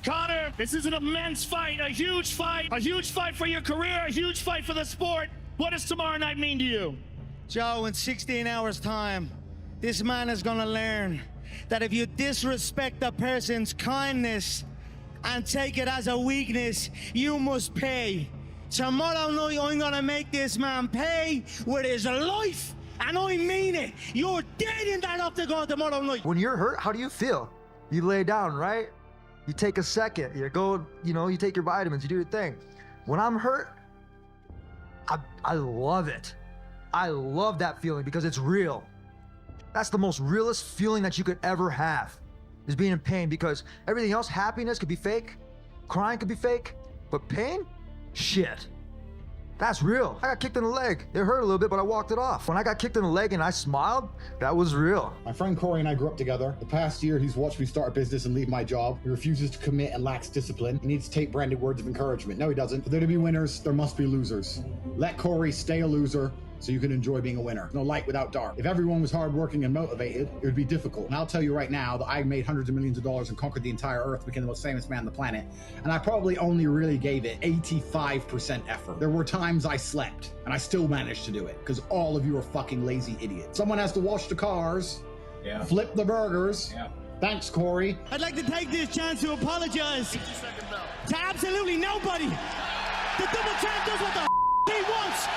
Connor, this is an immense fight, a huge fight for your career, a huge fight for the sport. What does tomorrow night mean to you? Joe, in 16 hours time, this man is gonna learn that if you disrespect a person's kindness and take it as a weakness, you must pay. Tomorrow night, I'm gonna make this man pay with his life, and I mean it. You're dead in that octagon tomorrow night. When you're hurt, how do you feel? You lay down, right? You take a second, you go, you take your vitamins, you do your thing. When I'm hurt, I love it. I love that feeling because it's real. That's the most realest feeling that you could ever have, is being in pain, because everything else, happiness could be fake, crying could be fake, but pain, shit. That's real. I got kicked in the leg. It hurt a little bit, but I walked it off. When I got kicked in the leg and I smiled, that was real. My friend Corey and I grew up together. The past year, he's watched me start a business and leave my job. He refuses to commit and lacks discipline. He needs to take branded words of encouragement. No, he doesn't. For there to be winners, there must be losers. Let Corey stay a loser so you can enjoy being a winner. No light without dark. If everyone was hardworking and motivated, it would be difficult. And I'll tell you right now that I made hundreds of millions of dollars and conquered the entire earth, became the most famous man on the planet. And I probably only really gave it 85% effort. There were times I slept and I still managed to do it because all of you are fucking lazy idiots. Someone has to wash the cars, flip the burgers. Thanks, Corey. I'd like to take this chance to apologize to absolutely nobody. The double champ does what the he wants.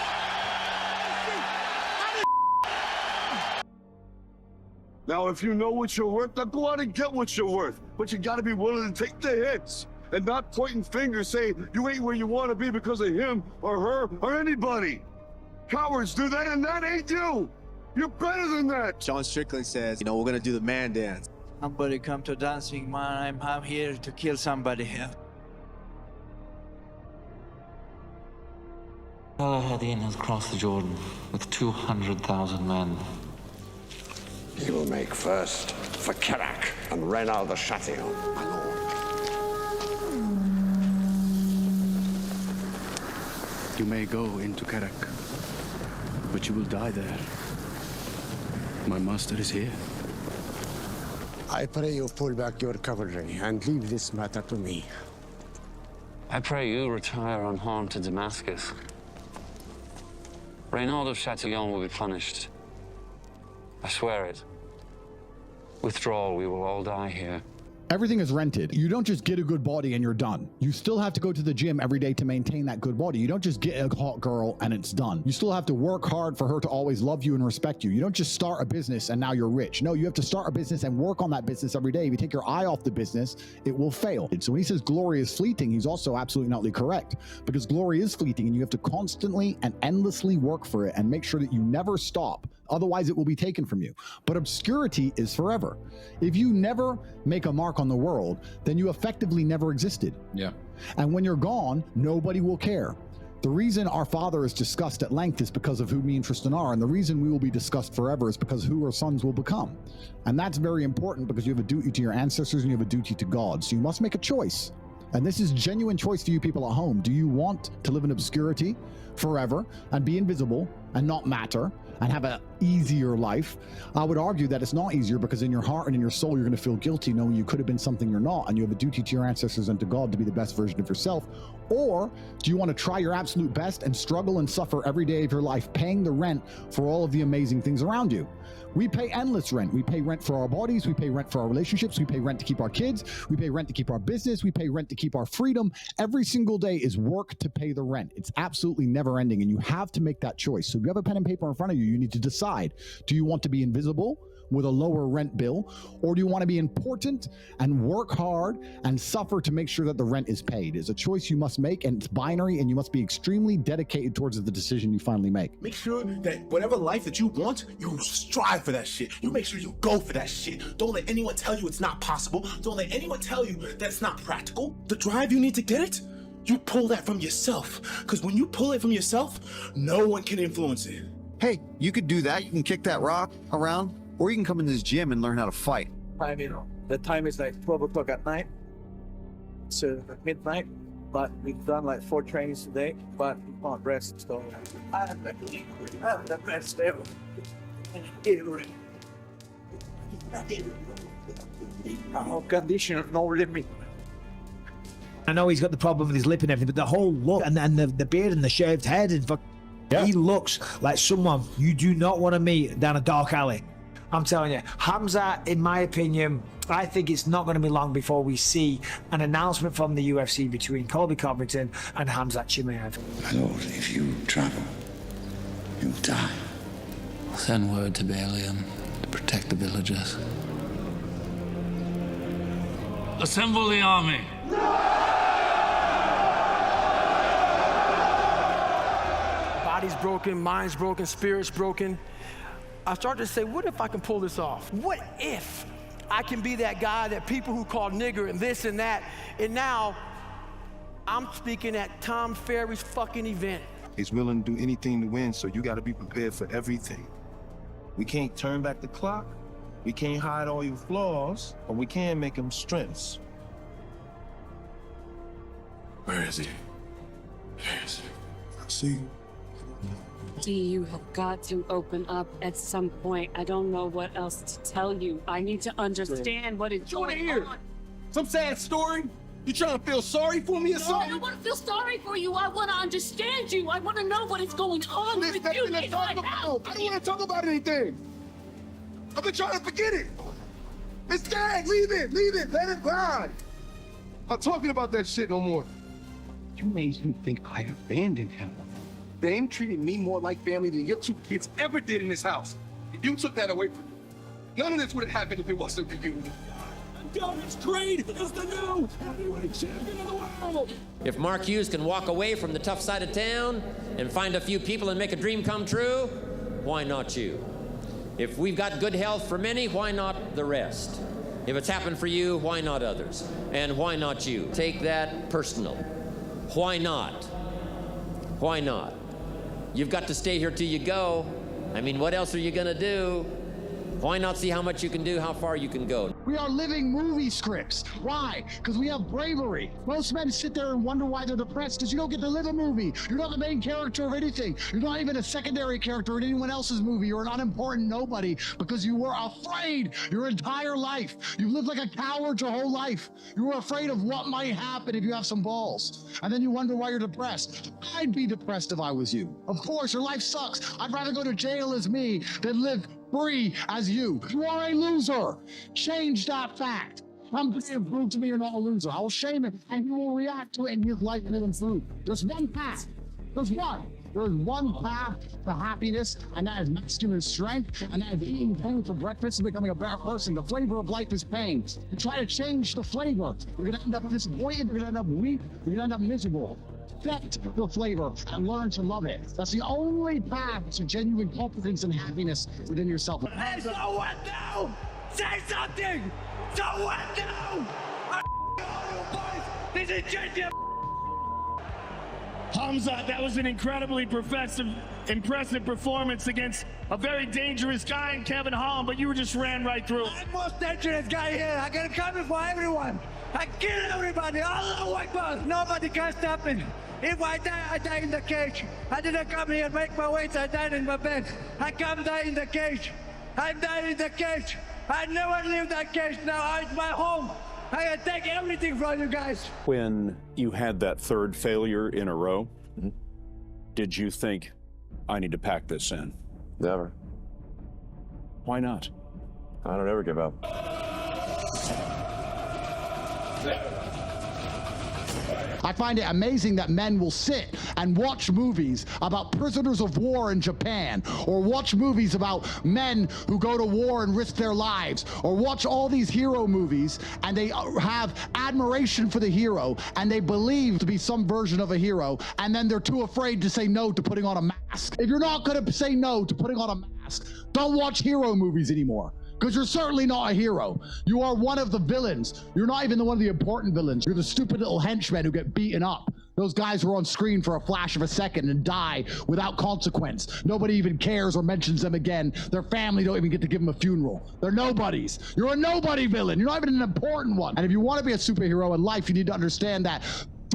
Now, if you know what you're worth, then go out and get what you're worth. But you gotta be willing to take the hits and not pointing fingers saying you ain't where you want to be because of him or her or anybody. Cowards do that, and that ain't you. You're better than that. Sean Strickland says, we're gonna do the man dance. Somebody come to dancing, man. I'm here to kill somebody here. Al-Hadin has crossed the Jordan with 200,000 men. He will make first for Kerak and Reynald the Chatillon, my lord. You may go into Kerak, but you will die there. My master is here. I pray you pull back your cavalry and leave this matter to me. I pray you retire unharmed to Damascus. Reynald of Chatillon will be punished. I swear it. Withdrawal, we will all die here. Everything is rented. You don't just get a good body and you're done. You still have to go to the gym every day to maintain that good body. You don't just get a hot girl and it's done. You still have to work hard for her to always love you and respect you. You don't just start a business and now you're rich. No, you have to start a business and work on that business every day. If you take your eye off the business, it will fail. So when he says glory is fleeting, he's also absolutely not correct, because glory is fleeting and you have to constantly and endlessly work for it and make sure that you never stop. Otherwise, it will be taken from you. But obscurity is forever. If you never make a mark on the world, then you effectively never existed. Yeah. And when you're gone, nobody will care. The reason our Father is discussed at length is because of who me and Tristan are, and the reason we will be discussed forever is because who our sons will become. And that's very important, because you have a duty to your ancestors and you have a duty to God. So you must make a choice. And this is genuine choice for you people at home. Do you want to live in obscurity forever and be invisible and not matter and have an easier life? I would argue that it's not easier, because in your heart and in your soul, you're going to feel guilty knowing you could have been something you're not, and you have a duty to your ancestors and to God to be the best version of yourself. Or do you want to try your absolute best and struggle and suffer every day of your life, paying the rent for all of the amazing things around you? We pay endless rent. We pay rent for our bodies. We pay rent for our relationships. We pay rent to keep our kids. We pay rent to keep our business. We pay rent to keep our freedom. Every single day is work to pay the rent. It's absolutely never ending, and you have to make that choice. So if you have a pen and paper in front of you, you need to decide. Do you want to be invisible with a lower rent bill, or do you want to be important and work hard and suffer to make sure that the rent is paid? It's a choice you must make, and it's binary, and you must be extremely dedicated towards the decision you finally make. Make sure that whatever life that you want, you strive for that shit. You make sure you go for that shit. Don't let anyone tell you it's not possible. Don't let anyone tell you that it's not practical. The drive you need to get it, you pull that from yourself. Because when you pull it from yourself, no one can influence it. Hey, you could do that. You can kick that rock around, or you can come into this gym and learn how to fight. The time is like 12 o'clock at night. So midnight, but we've done like 4 trainings today, but we can't rest. So I'm the best ever. No condition, no limit. I know he's got the problem with his lip and everything, but the whole look and the beard and the shaved head and he looks like someone you do not want to meet down a dark alley. I'm telling you, Hamza, in my opinion, I think it's not going to be long before we see an announcement from the UFC between Colby Covington and Khamzat Chimaev. My lord, if you travel, you'll die. I'll send word to Balian to protect the villagers. Assemble the army. Body's broken, mind's broken, spirit's broken. I started to say, what if I can pull this off? What if I can be that guy that people who call nigger and this and that, and now I'm speaking at Tom Ferry's fucking event. He's willing to do anything to win, so you gotta be prepared for everything. We can't turn back the clock, we can't hide all your flaws, but we can make them strengths. Where is he? Where is he? See? You have got to open up at some point. I don't know what else to tell you. I need to understand what is going on. Some sad story? You trying to feel sorry for me or No, I something? don't want to feel sorry for you. I want to understand you. I want to know what is going on with you. I don't want to talk about anything. I've been trying to forget it. It's dead. Leave it. Let it ride. I'm talking about that shit no more. You made him think I abandoned him. Dame treated me more like family than your two kids ever did in this house. You took that away from me. None of this would have happened if it wasn't for you. It's great. It's the new heavyweight champion of the world. If Mark Hughes can walk away from the tough side of town and find a few people and make a dream come true, why not you? If we've got good health for many, why not the rest? If it's happened for you, why not others? And why not you? Take that personal. Why not? Why not? You've got to stay here till you go. I mean, what else are you gonna do? Why not see how much you can do, how far you can go? We are living movie scripts. Why? Because we have bravery. Most men sit there and wonder why they're depressed because you don't get to live a movie. You're not the main character of anything. You're not even a secondary character in anyone else's movie. You're an unimportant nobody because you were afraid your entire life. You've lived like a coward your whole life. You were afraid of what might happen if you have some balls. And then you wonder why you're depressed. I'd be depressed if I was you. Of course, your life sucks. I'd rather go to jail as me than live free as you. You are a loser. Change that fact. I'm going to prove to me you're not a loser. I will shame it, and you will react to it, and your life will improve. There's one path. There's one. There's one path to happiness, and that is masculine strength, and that is eating pain for breakfast and becoming a better person. The flavor of life is pain. You try to change the flavor, you're going to end up disappointed, you're going to end up weak, you're going to end up miserable. Accept the flavor and learn to love it. That's the only path to genuine confidence and happiness within yourself. Hey, so what now? Say something! So what now? This is genuine. Hamza, that was an incredibly impressive performance against a very dangerous guy in Kevin Holland, but you just ran right through. I'm the most dangerous guy here. I got coming for everyone. I kill everybody, all the white balls. Nobody can stop me. If I die in the cage. I didn't come here and make my weight, I died in my bed. I come die in the cage. I died in the cage. I never leave that cage now. It's my home. I can take everything from you guys. When you had that third failure in a row, did you think, I need to pack this in? Never. Why not? I don't ever give up. I find it amazing that men will sit and watch movies about prisoners of war in Japan, or watch movies about men who go to war and risk their lives, or watch all these hero movies and they have admiration for the hero and they believe to be some version of a hero, and then they're too afraid to say no to putting on a mask. If you're not going to say no to putting on a mask, don't watch hero movies anymore. Because you're certainly not a hero. You are one of the villains. You're not even one of the important villains. You're the stupid little henchmen who get beaten up. Those guys who are on screen for a flash of a second and die without consequence. Nobody even cares or mentions them again. Their family don't even get to give them a funeral. They're nobodies. You're a nobody villain. You're not even an important one. And if you want to be a superhero in life, you need to understand that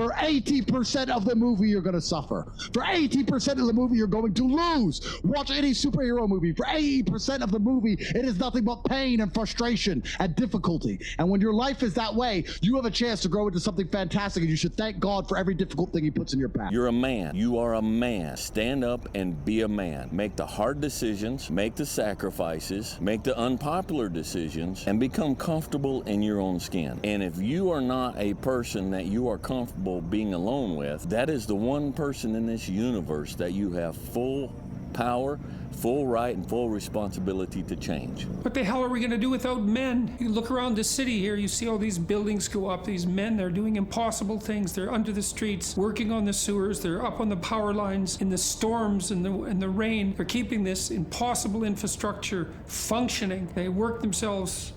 For 80% of the movie, you're going to suffer. For 80% of the movie, you're going to lose. Watch any superhero movie. For 80% of the movie, it is nothing but pain and frustration and difficulty. And when your life is that way, you have a chance to grow into something fantastic, and you should thank God for every difficult thing he puts in your path. You're a man. You are a man. Stand up and be a man. Make the hard decisions, make the sacrifices, make the unpopular decisions, and become comfortable in your own skin. And if you are not a person that you are comfortable being alone with, that is the one person in this universe that you have full power, full right, and full responsibility to change. What the hell are we going to do without men? You look around the city here, you see all these buildings go up. These men, they're doing impossible things. They're under the streets, working on the sewers. They're up on the power lines in the storms and the rain. They're keeping this impossible infrastructure functioning. They work themselves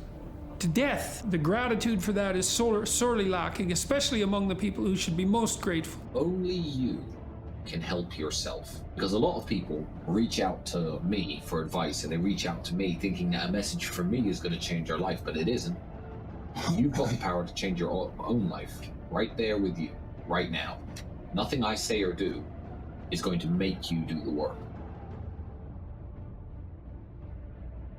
to death. The gratitude for that is sorely lacking, especially among the people who should be most grateful. Only you can help yourself. Because a lot of people reach out to me for advice, and they reach out to me thinking that a message from me is going to change their life, but it isn't. You've got the power to change your own life right there with you, right now. Nothing I say or do is going to make you do the work.